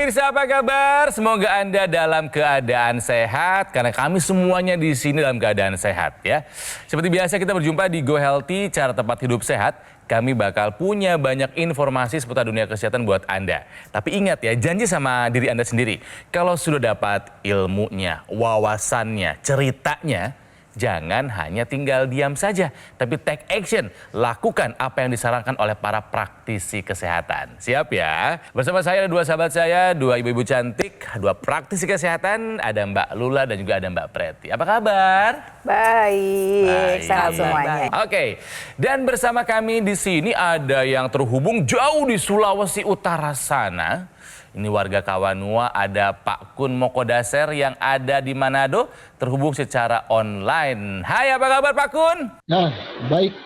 pemirsa, apa kabar? Semoga Anda dalam keadaan sehat, karena kami semuanya di sini dalam keadaan sehat ya. Seperti biasa kita berjumpa di Go Healthy, cara tempat hidup sehat. Kami bakal punya banyak informasi seputar dunia kesehatan buat Anda. Tapi ingat ya, janji sama diri Anda sendiri. Kalau sudah dapat ilmunya, wawasannya, ceritanya, jangan hanya tinggal diam saja, tapi take action. Lakukan apa yang disarankan oleh para praktisi kesehatan. Siap ya? Bersama saya ada dua sahabat saya, dua ibu-ibu cantik, dua praktisi kesehatan. Ada Mbak Lula dan juga ada Mbak Preti. Apa kabar? Baik, sehat semuanya. Oke, dan bersama kami di sini ada yang terhubung jauh di Sulawesi Utara sana. Ini warga Kawanua, ada Pak Kun Mokodaser yang ada di Manado, terhubung secara online. Hai, apa kabar Pak Kun? Nah, baik.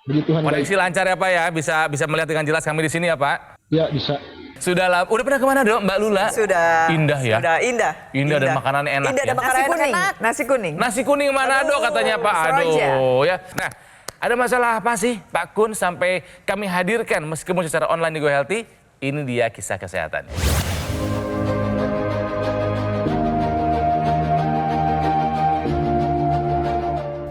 Puji Tuhan. Koneksi lancar ya Pak ya? Bisa melihat dengan jelas kami di sini ya Pak? Ya, bisa. Udah pernah ke Manado Mbak Lula? Sudah. Indah ya? Sudah, indah. Indah dan makanannya enak Indah ya? dan makanan enak. Nasi kuning. Nasi kuning Manado katanya Pak. Aduh ya. Nah, ada masalah apa sih Pak Kun sampai kami hadirkan meskipun secara online di Go Healthy? Ini dia kisah kesehatan.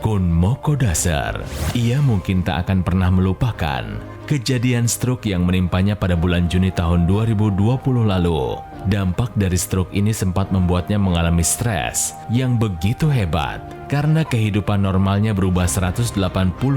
Kun Mokodaser, ia mungkin tak akan pernah melupakan kejadian stroke yang menimpanya pada bulan Juni tahun 2020 lalu. Dampak dari stroke ini sempat membuatnya mengalami stres yang begitu hebat karena kehidupan normalnya berubah 180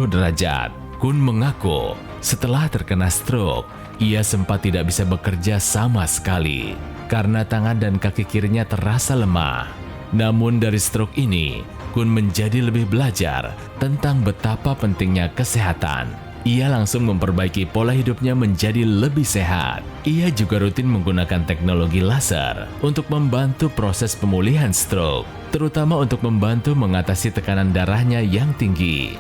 derajat. Kun mengaku setelah terkena stroke, ia sempat tidak bisa bekerja sama sekali karena tangan dan kaki kirinya terasa lemah. Namun dari stroke ini, Kun menjadi lebih belajar tentang betapa pentingnya kesehatan. Ia langsung memperbaiki pola hidupnya menjadi lebih sehat. Ia juga rutin menggunakan teknologi laser untuk membantu proses pemulihan stroke, terutama untuk membantu mengatasi tekanan darahnya yang tinggi.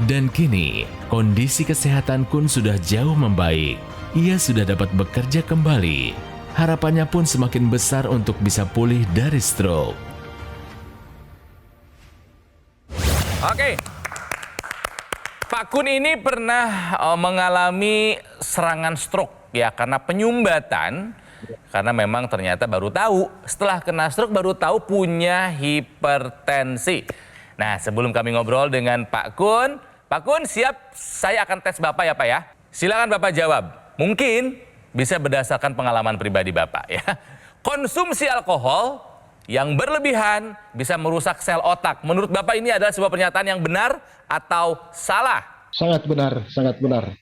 Dan kini, kondisi kesehatan Kun sudah jauh membaik. Ia sudah dapat bekerja kembali. Harapannya pun semakin besar untuk bisa pulih dari stroke. Oke. Pak Kun ini pernah mengalami serangan stroke ya karena penyumbatan. Karena memang ternyata baru tahu, setelah kena stroke baru tahu punya hipertensi. Nah, sebelum kami ngobrol dengan Pak Kun siap, saya akan tes Bapak ya Pak ya. Silakan Bapak jawab. Mungkin bisa berdasarkan pengalaman pribadi Bapak ya. Konsumsi alkohol yang berlebihan bisa merusak sel otak. Menurut Bapak ini adalah sebuah pernyataan yang benar atau salah? Sangat benar, sangat benar.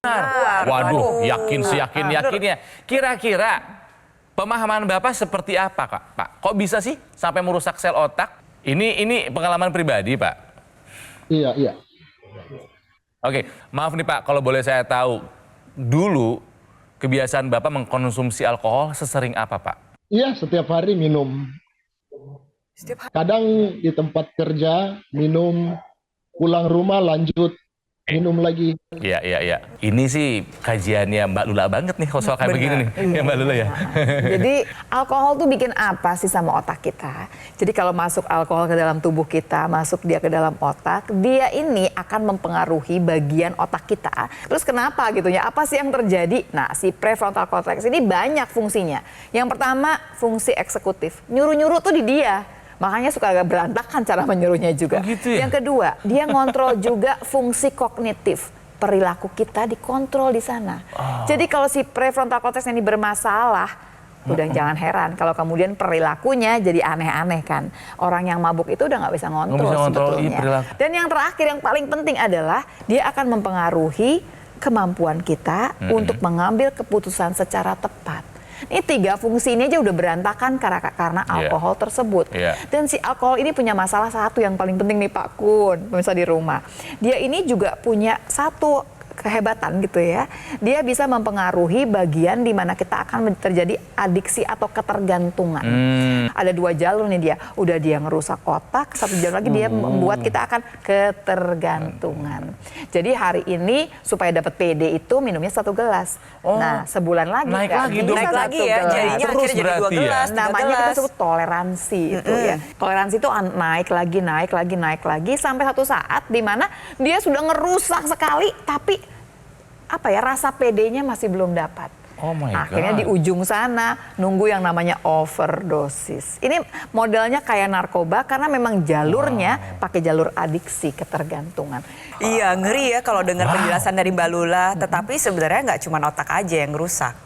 Benar. Waduh, yakin seyakin-yakinnya. Kira-kira pemahaman Bapak seperti apa Pak? Kok bisa sih sampai merusak sel otak? Ini pengalaman pribadi Pak? Iya. Oke, maaf nih Pak, kalau boleh saya tahu, dulu kebiasaan Bapak mengkonsumsi alkohol sesering apa Pak? Iya, setiap hari minum. Kadang di tempat kerja minum, pulang rumah lanjut minum lagi. Iya. Ini sih kajiannya Mbak Lula banget nih kalau soal kayak begini nih. Ya Mbak Lula ya. Jadi alkohol tuh bikin apa sih sama otak kita? Jadi kalau masuk alkohol ke dalam tubuh kita, masuk dia ke dalam otak, dia ini akan mempengaruhi bagian otak kita. Terus kenapa gitu ya? Apa sih yang terjadi? Nah, si prefrontal cortex ini banyak fungsinya. Yang pertama, fungsi eksekutif. Nyuruh-nyuruh tuh di dia. Makanya suka agak berantakan cara menyuruhnya juga. Gitu ya? Yang kedua, dia ngontrol juga fungsi kognitif. Perilaku kita dikontrol di sana. Jadi kalau si prefrontal cortex ini bermasalah, udah jangan heran kalau kemudian perilakunya jadi aneh-aneh kan. Orang yang mabuk itu udah nggak bisa ngontrol sebetulnya. Dan yang terakhir yang paling penting adalah dia akan mempengaruhi kemampuan kita untuk mengambil keputusan secara tepat. Ini 3 fungsi ini aja udah berantakan karena alkohol tersebut. Dan si alkohol ini punya masalah satu yang paling penting nih Pak Kun, pemirsa di rumah. Dia ini juga punya satu kehebatan gitu ya. Dia bisa mempengaruhi bagian di mana kita akan terjadi adiksi atau ketergantungan. Ada 2 jalur nih dia. Udah dia ngerusak otak, 1 jalur lagi dia membuat kita akan ketergantungan. Jadi hari ini supaya dapat PD itu minumnya 1 gelas. Nah, sebulan lagi naik kan? lagi dong. Naik lagi ya. Jadinya terus akhirnya jadi 2 gelas. Namanya kita sebut toleransi itu ya. Toleransi itu naik lagi sampai satu saat di mana dia sudah ngerusak sekali tapi rasa PD-nya masih belum dapat. Oh my God. Akhirnya di ujung sana nunggu yang namanya overdosis. Ini modelnya kayak narkoba karena memang jalurnya pakai jalur adiksi, ketergantungan. Iya, ngeri ya kalau dengar penjelasan dari Mbak Lula. Tetapi sebenarnya nggak cuma otak aja yang rusak.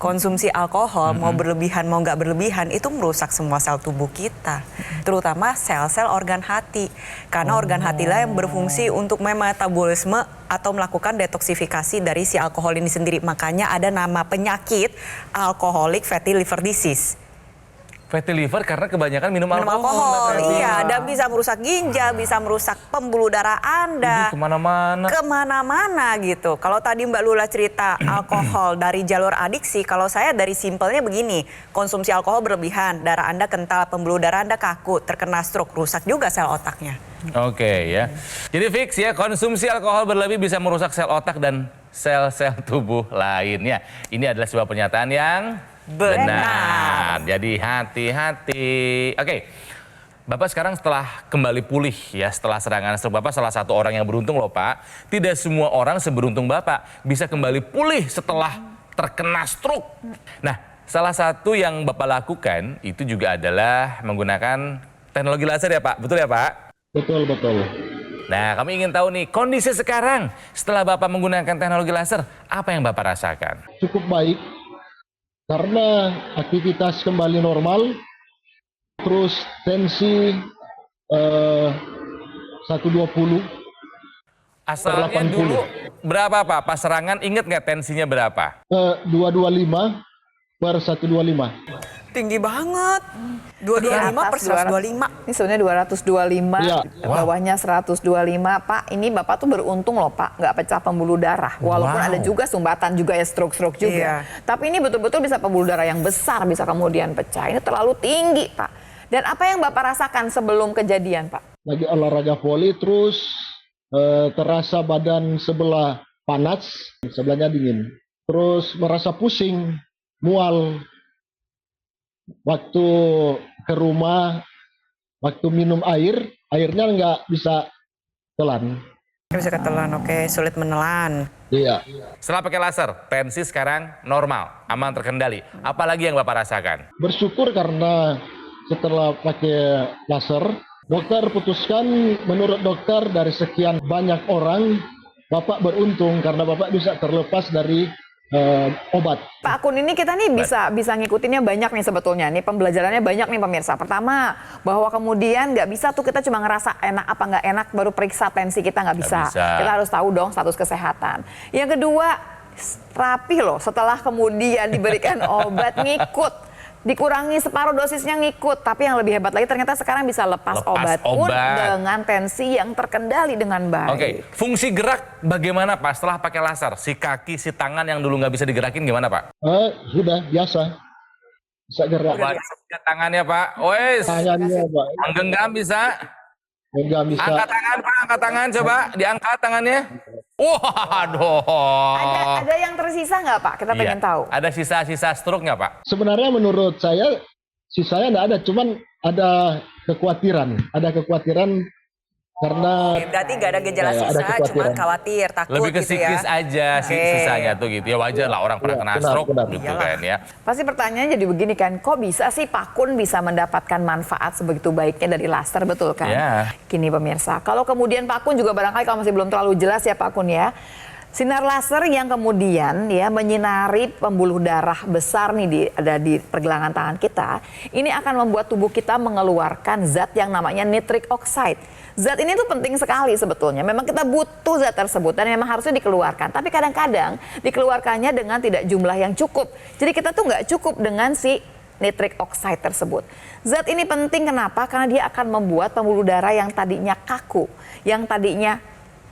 Konsumsi alkohol mau berlebihan mau nggak berlebihan itu merusak semua sel tubuh kita, terutama sel-sel organ hati. Karena organ hatilah yang berfungsi untuk metabolisme atau melakukan detoksifikasi dari si alkohol ini sendiri. Makanya ada nama penyakit alcoholic fatty liver disease. Fatty liver karena kebanyakan minum Minum alkohol. alkohol, iya, dan bisa merusak ginjal, bisa merusak pembuluh darah Anda. Ini kemana-mana. Kemana-mana gitu. Kalau tadi Mbak Lula cerita alkohol dari jalur adiksi, kalau saya dari simpelnya begini, konsumsi alkohol berlebihan, darah Anda kental, pembuluh darah Anda kaku, terkena stroke, rusak juga sel otaknya. Oke ya. Jadi fix ya, konsumsi alkohol berlebih bisa merusak sel otak dan sel-sel tubuh lainnya. Ini adalah sebuah pernyataan yang benar. Jadi hati-hati. Oke. Bapak sekarang setelah kembali pulih ya setelah serangan stroke, Bapak salah satu orang yang beruntung loh Pak. Tidak semua orang seberuntung Bapak bisa kembali pulih setelah terkena stroke. Nah, salah satu yang Bapak lakukan itu juga adalah menggunakan teknologi laser ya Pak. Betul ya Pak? Betul, betul. Nah, kami ingin tahu nih kondisi sekarang setelah Bapak menggunakan teknologi laser, apa yang Bapak rasakan? Cukup baik karena aktivitas kembali normal, terus tensi 120. Asalnya 80. dulu berapa Pak? Pas serangan inget nggak tensinya berapa? 225 per 125. Tinggi banget. 225 per 125. Ini sebenarnya 225, Iya. bawahnya 125. Pak, ini Bapak tuh beruntung loh Pak, nggak pecah pembuluh darah. Walaupun Wow. ada juga sumbatan juga ya, stroke-stroke juga. Iya. Tapi ini betul-betul bisa pembuluh darah yang besar, bisa kemudian pecah. Ini terlalu tinggi Pak. Dan apa yang Bapak rasakan sebelum kejadian Pak? Lagi olahraga voli, terus terasa badan sebelah panas, sebelahnya dingin. Terus merasa pusing, mual. Waktu ke rumah, waktu minum air, airnya nggak bisa telan. Bisa ketelan, oke, sulit menelan. Iya. Setelah pakai laser, tensi sekarang normal, aman terkendali. Apalagi yang Bapak rasakan? Bersyukur karena setelah pakai laser, dokter putuskan, menurut dokter dari sekian banyak orang, Bapak beruntung karena Bapak bisa terlepas dari obat. Pak Akun, ini kita nih bisa ngikutinnya banyak nih sebetulnya. Nih pembelajarannya banyak nih pemirsa. Pertama, bahwa kemudian nggak bisa tuh kita cuma ngerasa enak apa nggak enak baru periksa tensi kita, nggak bisa. bisa. Kita harus tahu dong status kesehatan. Yang kedua, rapi loh setelah kemudian diberikan obat ngikut. Dikurangi separuh dosisnya ngikut, tapi yang lebih hebat lagi ternyata sekarang bisa lepas obat pun dengan tensi yang terkendali dengan baik. Oke, fungsi gerak bagaimana Pak setelah pakai laser? Si kaki, si tangan yang dulu nggak bisa digerakin gimana Pak? Sudah biasa, bisa gerak. Coba lihat tangannya Pak. Wes, Tangannya Pak, menggenggam bisa. nggak bisa. Angkat tangan Pak, angkat tangan coba. Diangkat tangannya. Waduh. Ada yang tersisa nggak Pak? Kita pengen Iya. tahu. Ada sisa-sisa stroke nggak Pak? Sebenarnya menurut saya, sisanya nggak ada, cuman ada kekhawatiran karena Berarti nggak ada gejala ada sisa, cuma kekhawatiran. khawatir, takut Lebih ke gitu ya. psikis aja Oke. sisanya tuh gitu. Ya wajar lah orang pernah Iya, kena benar, stroke benar. gitu Iyalah. kan ya. Pasti pertanyaannya jadi begini kan, kok bisa sih Pak Kun bisa mendapatkan manfaat sebegitu baiknya dari laser, betul kan? Ya. Gini pemirsa, kalau kemudian Pak Kun juga barangkali kalau masih belum terlalu jelas ya Pak Kun ya, sinar laser yang kemudian ya menyinari pembuluh darah besar nih ada di pergelangan tangan kita, ini akan membuat tubuh kita mengeluarkan zat yang namanya nitric oxide. Zat ini tuh penting sekali sebetulnya. Memang kita butuh zat tersebut dan memang harusnya dikeluarkan. Tapi kadang-kadang dikeluarkannya dengan tidak jumlah yang cukup. Jadi kita tuh nggak cukup dengan si nitric oxide tersebut. Zat ini penting kenapa? Karena dia akan membuat pembuluh darah yang tadinya kaku, yang tadinya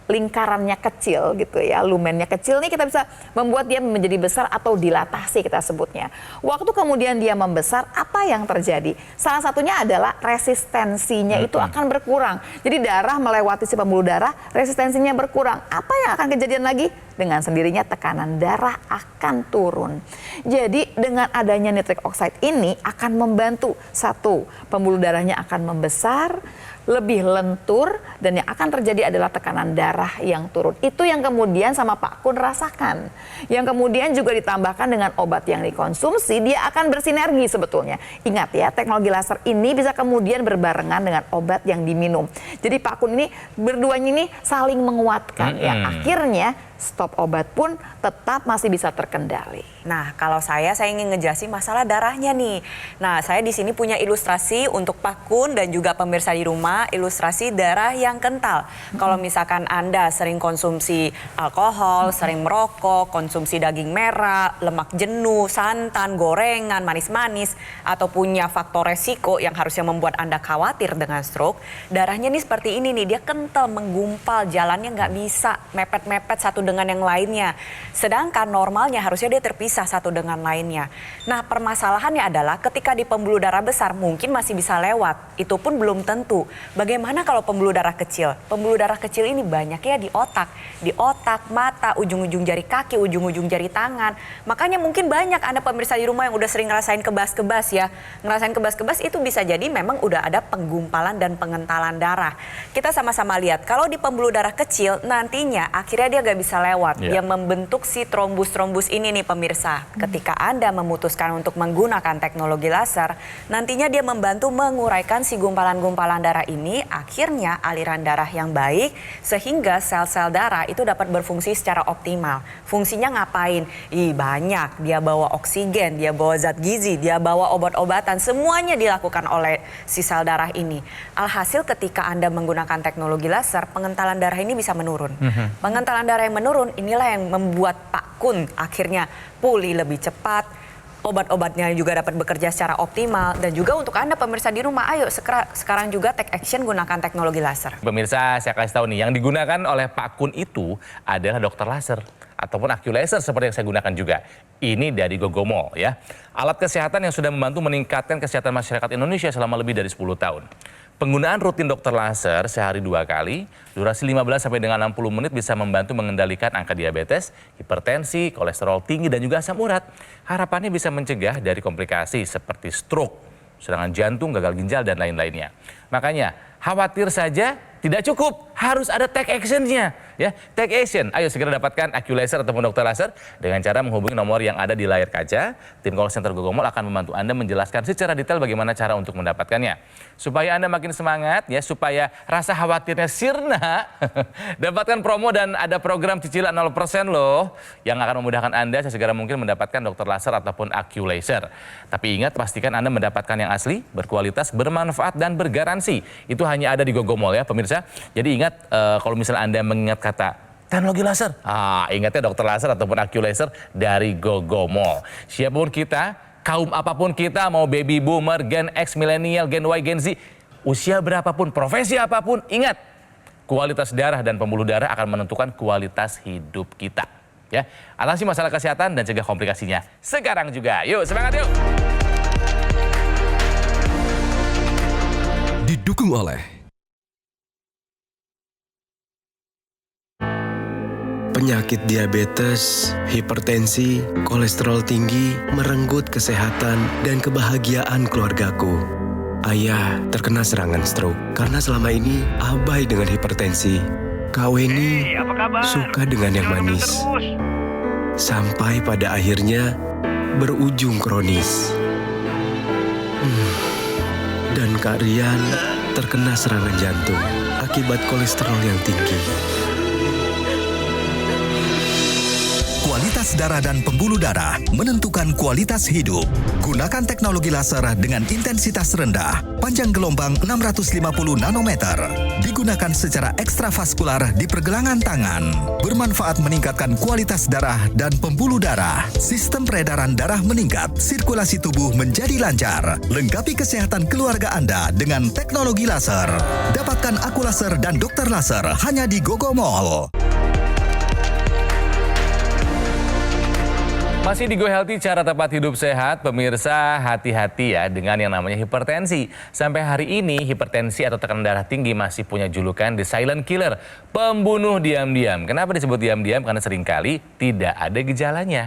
lingkarannya kecil gitu ya, lumennya kecil nih kita bisa membuat dia menjadi besar atau dilatasi kita sebutnya. Waktu kemudian dia membesar, apa yang terjadi? Salah satunya adalah resistensinya itu akan berkurang. Jadi darah melewati si pembuluh darah, resistensinya berkurang. Apa yang akan kejadian lagi? Dengan sendirinya tekanan darah akan turun. Jadi dengan adanya nitric oxide ini akan membantu, satu, pembuluh darahnya akan membesar, lebih lentur, dan yang akan terjadi adalah tekanan darah yang turun. Itu yang kemudian sama Pak Kun rasakan. Yang kemudian juga ditambahkan dengan obat yang dikonsumsi, dia akan bersinergi sebetulnya. Ingat ya, teknologi laser ini bisa kemudian berbarengan dengan obat yang diminum. Jadi Pak Kun ini berduanya ini saling menguatkan. Yang akhirnya stop obat pun tetap masih bisa terkendali. Nah, kalau saya ingin ngejelasin masalah darahnya nih. Nah, saya di sini punya ilustrasi untuk Pak Kun dan juga pemirsa di rumah, ilustrasi darah yang kental. Kalau misalkan Anda sering konsumsi alkohol, sering merokok, konsumsi daging merah, lemak jenuh, santan, gorengan, manis-manis, atau punya faktor resiko yang harusnya membuat Anda khawatir dengan stroke, darahnya nih seperti ini nih, dia kental, menggumpal, jalannya nggak bisa, mepet-mepet satu dengan yang lainnya. Sedangkan normalnya harusnya dia terpisah satu dengan lainnya. Nah, permasalahannya adalah ketika di pembuluh darah besar mungkin masih bisa lewat. Itu pun belum tentu. Bagaimana kalau pembuluh darah kecil? Pembuluh darah kecil ini banyak ya di otak. Di otak, mata, ujung-ujung jari kaki, ujung-ujung jari tangan. Makanya mungkin banyak Anda pemirsa di rumah yang udah sering ngerasain kebas-kebas ya. Ngerasain kebas-kebas itu bisa jadi memang udah ada penggumpalan dan pengentalan darah. Kita sama-sama lihat, kalau di pembuluh darah kecil nantinya akhirnya dia gak bisa lewat. Yang membentuk si trombus-trombus ini nih pemirsa. Ketika Anda memutuskan untuk menggunakan teknologi laser, nantinya dia membantu menguraikan si gumpalan-gumpalan darah ini, akhirnya aliran darah yang baik, sehingga sel-sel darah itu dapat berfungsi secara optimal. Fungsinya ngapain? Banyak. Dia bawa oksigen, dia bawa zat gizi, dia bawa obat-obatan, semuanya dilakukan oleh si sel darah ini. Alhasil ketika Anda menggunakan teknologi laser, pengentalan darah ini bisa menurun. Pengentalan darah yang menurun, inilah yang membuat Pak Kun akhirnya pulih lebih cepat, obat-obatnya juga dapat bekerja secara optimal, dan juga untuk Anda pemirsa di rumah, ayo sekarang juga take action gunakan teknologi laser. Pemirsa, saya kasih tahu nih, yang digunakan oleh Pak Kun itu adalah dokter laser ataupun AccuLaser seperti yang saya gunakan juga. Ini dari Gogomol ya. Alat kesehatan yang sudah membantu meningkatkan kesehatan masyarakat Indonesia selama lebih dari 10 tahun. Penggunaan rutin dokter laser sehari 2 kali, durasi 15 sampai dengan 60 menit bisa membantu mengendalikan angka diabetes, hipertensi, kolesterol tinggi, dan juga asam urat. Harapannya bisa mencegah dari komplikasi seperti stroke, serangan jantung, gagal ginjal, dan lain-lainnya. Makanya, khawatir saja tidak cukup, harus ada take action-nya. Ya, take action. Ayo segera dapatkan AccuLaser ataupun dokter laser dengan cara menghubungi nomor yang ada di layar kaca. Tim call center Gogomol akan membantu Anda menjelaskan secara detail bagaimana cara untuk mendapatkannya. Supaya Anda makin semangat, ya, supaya rasa khawatirnya sirna, dapatkan promo dan ada program cicilan 0% loh, yang akan memudahkan Anda sesegera mungkin mendapatkan dokter laser ataupun AccuLaser. Tapi ingat, pastikan Anda mendapatkan yang asli, berkualitas, bermanfaat, dan bergaransi. Itu hanya ada di Gogomol ya, pemirsa. Jadi ingat, kalau misalnya Anda mengingat kata teknologi laser, ingatnya dokter laser ataupun AccuLaser dari Gogomol. Siapapun kita, kaum apapun kita, mau baby boomer, Gen X, milenial, Gen Y, Gen Z, usia berapapun, profesi apapun, ingat, kualitas darah dan pembuluh darah akan menentukan kualitas hidup kita. Ya, atasi masalah kesehatan dan cegah komplikasinya sekarang juga. Yuk, semangat yuk! Didukung oleh penyakit diabetes, hipertensi, kolesterol tinggi, merenggut kesehatan dan kebahagiaan keluargaku. Ayah terkena serangan stroke karena selama ini abai dengan hipertensi. Kak Weni suka dengan yang manis. Sampai pada akhirnya berujung kronis. Dan Kak Rian terkena serangan jantung akibat kolesterol yang tinggi. Kualitas darah dan pembuluh darah menentukan kualitas hidup. Gunakan teknologi laser dengan intensitas rendah, panjang gelombang 650 nanometer. Digunakan secara ekstravaskular di pergelangan tangan. Bermanfaat meningkatkan kualitas darah dan pembuluh darah. Sistem peredaran darah meningkat, sirkulasi tubuh menjadi lancar. Lengkapi kesehatan keluarga Anda dengan teknologi laser. Dapatkan AccuLaser dan dokter laser hanya di Gogomol. Masih di Go Healthy, cara tepat hidup sehat, pemirsa, hati-hati ya dengan yang namanya hipertensi. Sampai hari ini hipertensi atau tekanan darah tinggi masih punya julukan the silent killer, pembunuh diam-diam. Kenapa disebut diam-diam? Karena seringkali tidak ada gejalanya.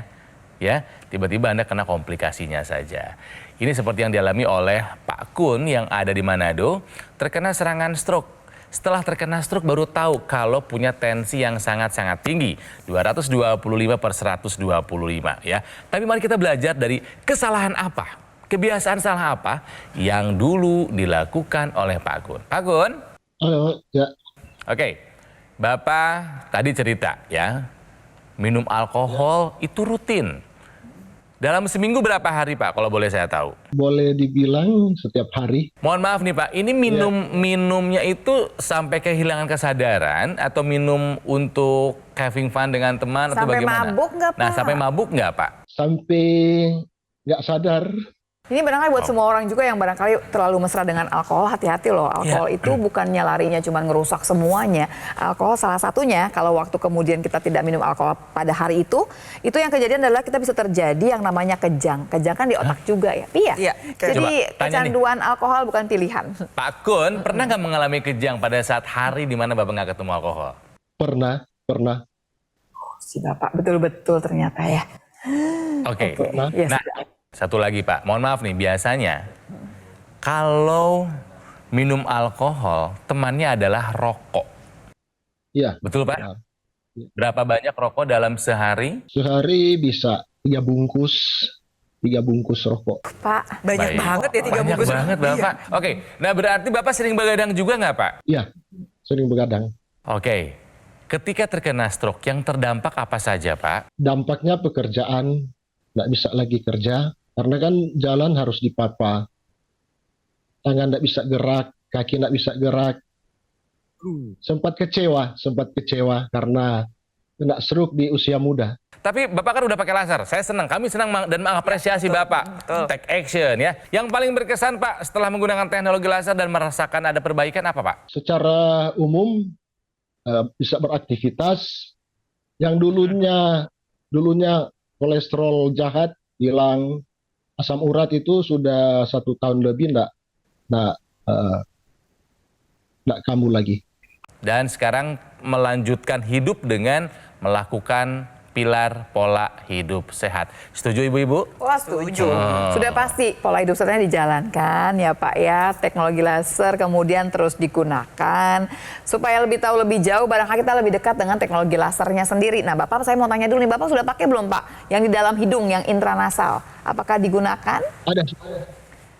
Ya, tiba-tiba Anda kena komplikasinya saja. Ini seperti yang dialami oleh Pak Kun yang ada di Manado, terkena serangan stroke. Setelah terkena stroke baru tahu kalau punya tensi yang sangat-sangat tinggi, 225/125 ya. Tapi mari kita belajar dari kesalahan apa, kebiasaan salah apa yang dulu dilakukan oleh Pak Kun. Pak Kun? Halo, ya. Oke, Bapak tadi cerita ya, minum alkohol itu rutin. Dalam seminggu berapa hari Pak, kalau boleh saya tahu? Boleh dibilang setiap hari. Mohon maaf nih Pak, ini minumnya itu sampai kehilangan kesadaran atau minum untuk having fun dengan teman atau Sampai bagaimana? mabuk nggak, Nah, Pak? sampai mabuk nggak Pak? Sampai nggak sadar. Ini barangkali buat semua orang juga yang barangkali terlalu mesra dengan alkohol, hati-hati loh. Alkohol itu bukannya larinya cuma ngerusak semuanya. Alkohol salah satunya, kalau waktu kemudian kita tidak minum alkohol pada hari itu yang kejadian adalah kita bisa terjadi yang namanya kejang. Kejang kan di otak juga ya. Iya. Jadi Coba, tanya nih. kecanduan alkohol bukan pilihan. Pak Kun, pernah nggak mengalami kejang pada saat hari di mana Bapak nggak ketemu alkohol? Pernah. Si Bapak betul-betul ternyata ya. Oke. Pernah. Ya, Nah, satu lagi Pak, mohon maaf nih, biasanya kalau minum alkohol temannya adalah rokok. Iya. Betul Pak? Ya. Berapa banyak rokok dalam sehari? Sehari bisa 3 bungkus rokok. Pak. Banyak Baik. banget ya 3 Banyak bungkus. banget Bapak. Oke, nah berarti Bapak sering begadang juga nggak Pak? Iya, sering begadang. Oke, ketika terkena stroke yang terdampak apa saja Pak? Dampaknya pekerjaan, nggak bisa lagi kerja, karena kan jalan harus dipapa. Tangan nggak bisa gerak, kaki nggak bisa gerak. Sempat kecewa karena kena stroke di usia muda. Tapi Bapak kan udah pakai laser, saya senang, kami senang dan mengapresiasi Bapak. Take action ya. Yang paling berkesan Pak setelah menggunakan teknologi laser dan merasakan ada perbaikan apa Pak? Secara umum bisa beraktivitas. Yang dulunya kolesterol jahat hilang, asam urat itu sudah 1 tahun lebih nggak kambuh lagi. Dan sekarang melanjutkan hidup dengan melakukan pilar pola hidup sehat. Setuju ibu-ibu? Wah, setuju. Sudah pasti pola hidup sehatnya dijalankan ya Pak ya. Teknologi laser kemudian terus digunakan. Supaya lebih tahu lebih jauh, barangkali kita lebih dekat dengan teknologi lasernya sendiri. Nah Bapak, saya mau tanya dulu nih, Bapak sudah pakai belum Pak? Yang di dalam hidung, yang intranasal. Apakah digunakan? Ada.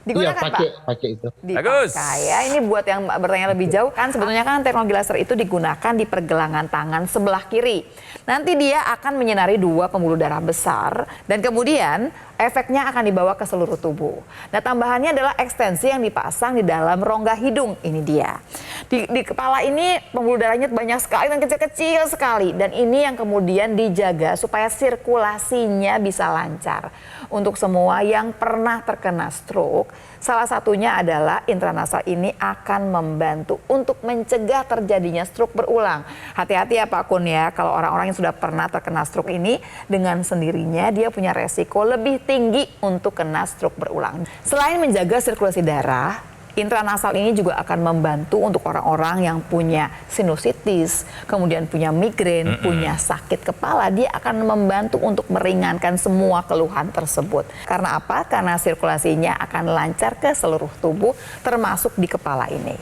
Digunakan Iya, Pak? pakai itu. Bagus. Dipakai ya. Ini buat yang bertanya lebih jauh, kan sebetulnya kan teknologi laser itu digunakan di pergelangan tangan sebelah kiri. Nanti dia akan menyinari 2 pembuluh darah besar dan kemudian efeknya akan dibawa ke seluruh tubuh. Nah, tambahannya adalah ekstensi yang dipasang di dalam rongga hidung. Ini dia. Di kepala ini pembuluh darahnya banyak sekali dan kecil-kecil sekali. Dan ini yang kemudian dijaga supaya sirkulasinya bisa lancar. Untuk semua yang pernah terkena stroke, salah satunya adalah intranasal ini akan membantu untuk mencegah terjadinya stroke berulang. Hati-hati ya Pak Kun ya, kalau orang-orang yang sudah pernah terkena stroke ini dengan sendirinya dia punya resiko lebih tinggi untuk kena stroke berulang. Selain menjaga sirkulasi darah, intranasal ini juga akan membantu untuk orang-orang yang punya sinusitis, kemudian punya migrain, punya sakit kepala. Dia akan membantu untuk meringankan semua keluhan tersebut. Karena apa? Karena sirkulasinya akan lancar ke seluruh tubuh, termasuk di kepala ini.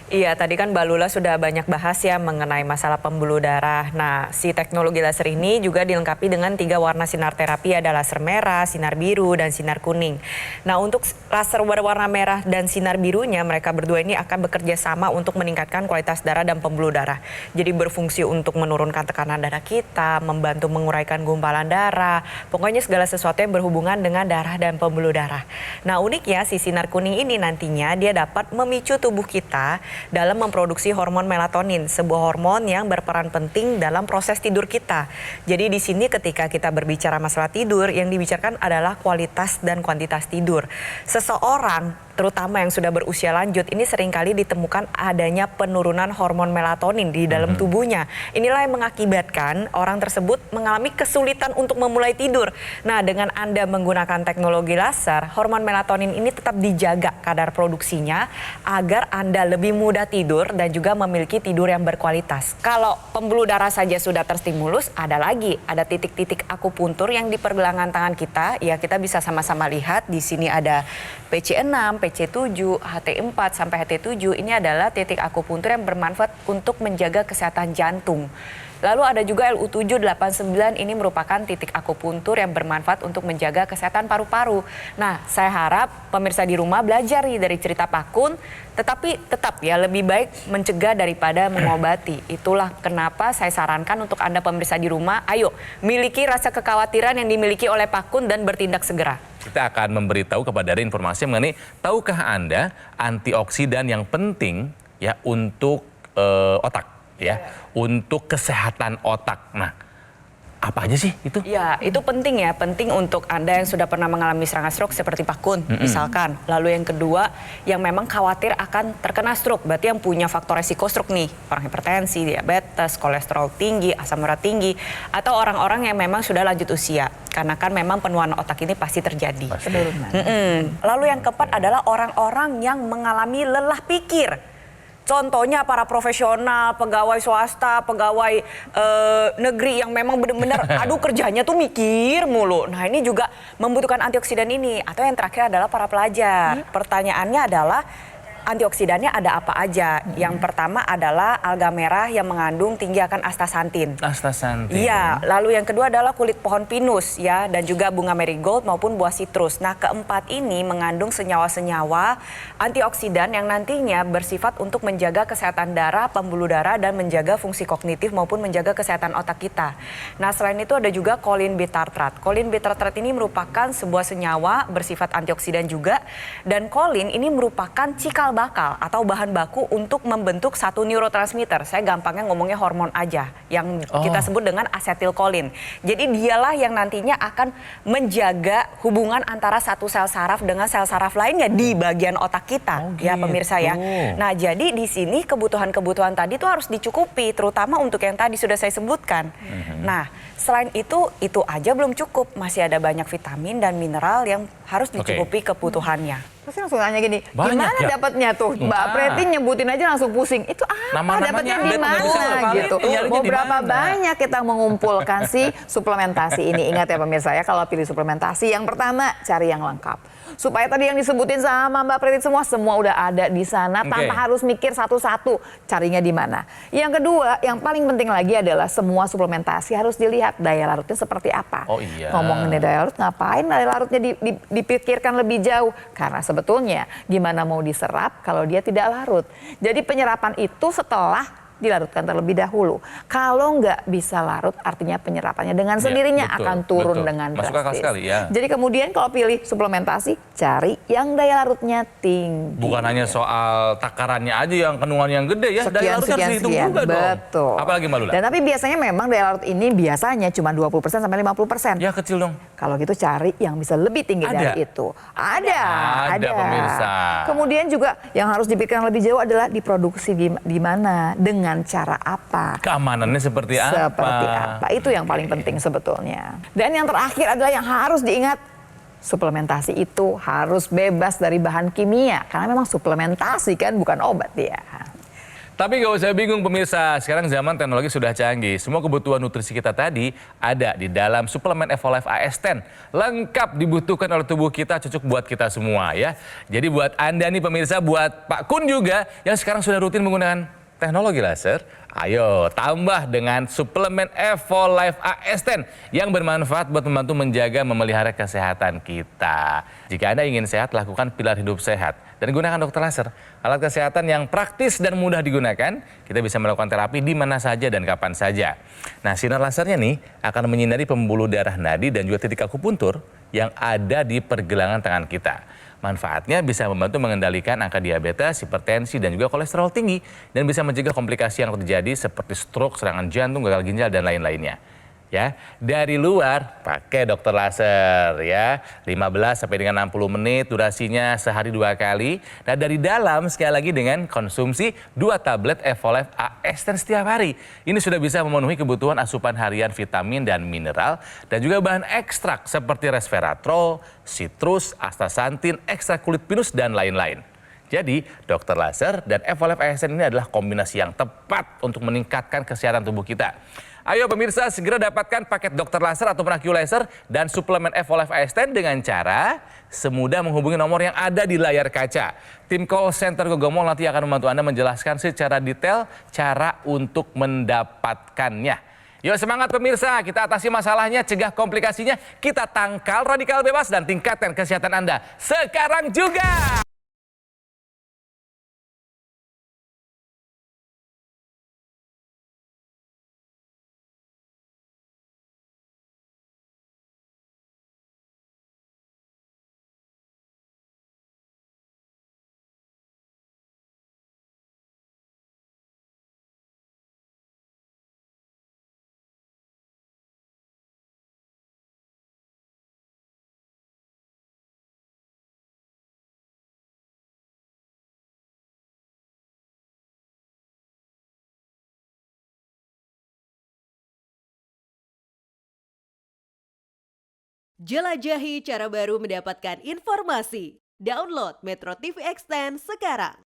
Iya, tadi kan Mbak Lula sudah banyak bahas ya mengenai masalah pembuluh darah. Nah, si teknologi laser ini juga dilengkapi dengan 3 warna sinar terapi, ada laser merah, sinar biru, dan sinar kuning. Nah, untuk laser berwarna merah dan sinar birunya, mereka berdua ini akan bekerja sama untuk meningkatkan kualitas darah dan pembuluh darah. Jadi berfungsi untuk menurunkan tekanan darah kita, membantu menguraikan gumpalan darah, pokoknya segala sesuatu yang berhubungan dengan darah dan pembuluh darah. Nah, uniknya si sinar kuning ini nantinya dia dapat memicu tubuh kita dalam memproduksi hormon melatonin, sebuah hormon yang berperan penting dalam proses tidur kita. Jadi di sini ketika kita berbicara masalah tidur, yang dibicarakan adalah kualitas dan kuantitas tidur. Seseorang terutama yang sudah berusia lanjut, ini seringkali ditemukan adanya penurunan hormon melatonin di dalam tubuhnya. Inilah yang mengakibatkan orang tersebut mengalami kesulitan untuk memulai tidur. Nah, dengan Anda menggunakan teknologi laser, hormon melatonin ini tetap dijaga kadar produksinya agar Anda lebih mudah tidur dan juga memiliki tidur yang berkualitas. Kalau pembuluh darah saja sudah terstimulus, ada titik-titik akupuntur yang di pergelangan tangan kita. Ya, kita bisa sama-sama lihat di sini ada PC6, PC7, HT4 sampai HT7. Ini adalah titik akupuntur yang bermanfaat untuk menjaga kesehatan jantung. Lalu ada juga LU789, ini merupakan titik akupuntur yang bermanfaat untuk menjaga kesehatan paru-paru. Nah, saya harap pemirsa di rumah belajar nih dari cerita Pak Kun, tetapi tetap ya lebih baik mencegah daripada mengobati. Itulah kenapa saya sarankan untuk Anda pemirsa di rumah, ayo miliki rasa kekhawatiran yang dimiliki oleh Pak Kun dan bertindak segera. Kita akan memberitahu kepada Anda informasi mengenai tahukah Anda antioksidan yang penting ya untuk otak. Ya, untuk kesehatan otak. Nah, apa aja sih itu? Ya, itu penting ya, penting untuk Anda yang sudah pernah mengalami serangan stroke seperti Pak Kun, misalkan. Lalu yang kedua, yang memang khawatir akan terkena stroke, berarti yang punya faktor resiko stroke nih, orang hipertensi, diabetes, kolesterol tinggi, asam urat tinggi, atau orang-orang yang memang sudah lanjut usia. Karena kan memang penuaan otak ini pasti terjadi. Lalu yang keempat adalah orang-orang yang mengalami lelah pikir. Contohnya para profesional, pegawai swasta, pegawai negeri yang memang benar-benar aduh kerjanya tuh mikir mulu. Nah, ini juga membutuhkan antioksidan ini. Atau yang terakhir adalah para pelajar. Pertanyaannya adalah antioksidannya ada apa aja? Yang pertama adalah alga merah yang mengandung tinggi akan astaxanthin. Astaxanthin. Iya, lalu yang kedua adalah kulit pohon pinus ya, dan juga bunga marigold maupun buah sitrus. Nah, keempat ini mengandung senyawa-senyawa antioksidan yang nantinya bersifat untuk menjaga kesehatan darah, pembuluh darah, dan menjaga fungsi kognitif maupun menjaga kesehatan otak kita. Nah, selain itu ada juga kolin bitartrat. Kolin bitartrat ini merupakan sebuah senyawa bersifat antioksidan juga, dan kolin ini merupakan cikal bakal atau bahan baku untuk membentuk satu neurotransmitter. Saya gampangnya ngomongnya hormon aja yang kita sebut dengan asetilkolin. Jadi dialah yang nantinya akan menjaga hubungan antara satu sel saraf dengan sel saraf lainnya di bagian otak kita, ya pemirsa ya. Nah, jadi di sini kebutuhan-kebutuhan tadi tuh harus dicukupi, terutama untuk yang tadi sudah saya sebutkan. Nah, selain itu aja belum cukup, masih ada banyak vitamin dan mineral yang harus dicukupi kebutuhannya. Terus langsung nanya gini, Banyak gimana ya? dapatnya tuh? Mbak Preti nyebutin aja langsung pusing. Itu apa? Nama-namanya Dapatnya ada di mana tuh, gitu? nyarinya Mau di berapa mana? banyak kita mengumpulkan si suplementasi ini? Ingat ya pemirsa ya, kalau pilih suplementasi yang pertama cari yang lengkap. Supaya tadi yang disebutin sama Mbak Preti semua udah ada di sana tanpa harus mikir satu-satu carinya di mana. Yang kedua, yang paling penting lagi adalah semua suplementasi harus dilihat daya larutnya seperti apa. Oh iya. Ngomongin daya larut, ngapain daya larutnya dipikirkan lebih jauh? Karena sebetulnya gimana mau diserap kalau dia tidak larut. Jadi penyerapan itu setelah dilarutkan terlebih dahulu. Kalau nggak bisa larut, artinya penyerapannya dengan sendirinya betul, akan turun betul. dengan Masuk akal drastis. sekali, ya. Jadi kemudian kalau pilih suplementasi, cari yang daya larutnya tinggi. Bukan hanya soal takarannya aja yang kandungan yang gede ya, daya larutnya harus dihitung juga dong. Betul. Apalagi Mbak Lula? Dan tapi biasanya memang daya larut ini biasanya cuma 20% sampai 50%. Ya kecil dong. Kalau gitu cari yang bisa lebih tinggi Ada? dari itu. Ada. Pemirsa. Kemudian juga yang harus dipikirkan lebih jauh adalah diproduksi di mana, dengan cara apa. Keamanannya seperti apa? Seperti apa. Itu yang paling penting sebetulnya. Dan yang terakhir adalah yang harus diingat, suplementasi itu harus bebas dari bahan kimia. Karena memang suplementasi kan bukan obat ya. Tapi gak usah bingung pemirsa, sekarang zaman teknologi sudah canggih. Semua kebutuhan nutrisi kita tadi ada di dalam suplemen Evolife AS10. Lengkap dibutuhkan oleh tubuh kita, cocok buat kita semua ya. Jadi buat Anda nih pemirsa, buat Pak Kun juga yang sekarang sudah rutin menggunakan teknologi laser, ayo tambah dengan suplemen Evolife AS10 yang bermanfaat buat membantu menjaga memelihara kesehatan kita. Jika Anda ingin sehat, lakukan pilar hidup sehat dan gunakan dokter laser, alat kesehatan yang praktis dan mudah digunakan. Kita bisa melakukan terapi di mana saja dan kapan saja. Nah, sinar lasernya nih akan menyinari pembuluh darah nadi dan juga titik akupuntur yang ada di pergelangan tangan kita. Manfaatnya bisa membantu mengendalikan angka diabetes, hipertensi, dan juga kolesterol tinggi, dan bisa mencegah komplikasi yang terjadi seperti stroke, serangan jantung, gagal ginjal, dan lain-lainnya. Ya, dari luar pakai dokter laser ya, 15 sampai dengan 60 menit durasinya sehari 2 kali. Dan dari dalam sekali lagi dengan konsumsi 2 tablet Evolive AS10 setiap hari. Ini sudah bisa memenuhi kebutuhan asupan harian vitamin dan mineral dan juga bahan ekstrak seperti resveratrol, citrus, astaxanthin, ekstrak kulit pinus dan lain-lain. Jadi, dokter laser dan Evolive AS10 ini adalah kombinasi yang tepat untuk meningkatkan kesehatan tubuh kita. Ayo pemirsa, segera dapatkan paket dokter laser ataupun AQ laser dan suplemen Evolive AS10 dengan cara semudah menghubungi nomor yang ada di layar kaca. Tim call center Gogomol nanti akan membantu Anda menjelaskan secara detail cara untuk mendapatkannya. Yuk semangat pemirsa, kita atasi masalahnya, cegah komplikasinya, kita tangkal radikal bebas dan tingkatkan kesehatan Anda sekarang juga. Jelajahi cara baru mendapatkan informasi. Download Metro TV Extend sekarang.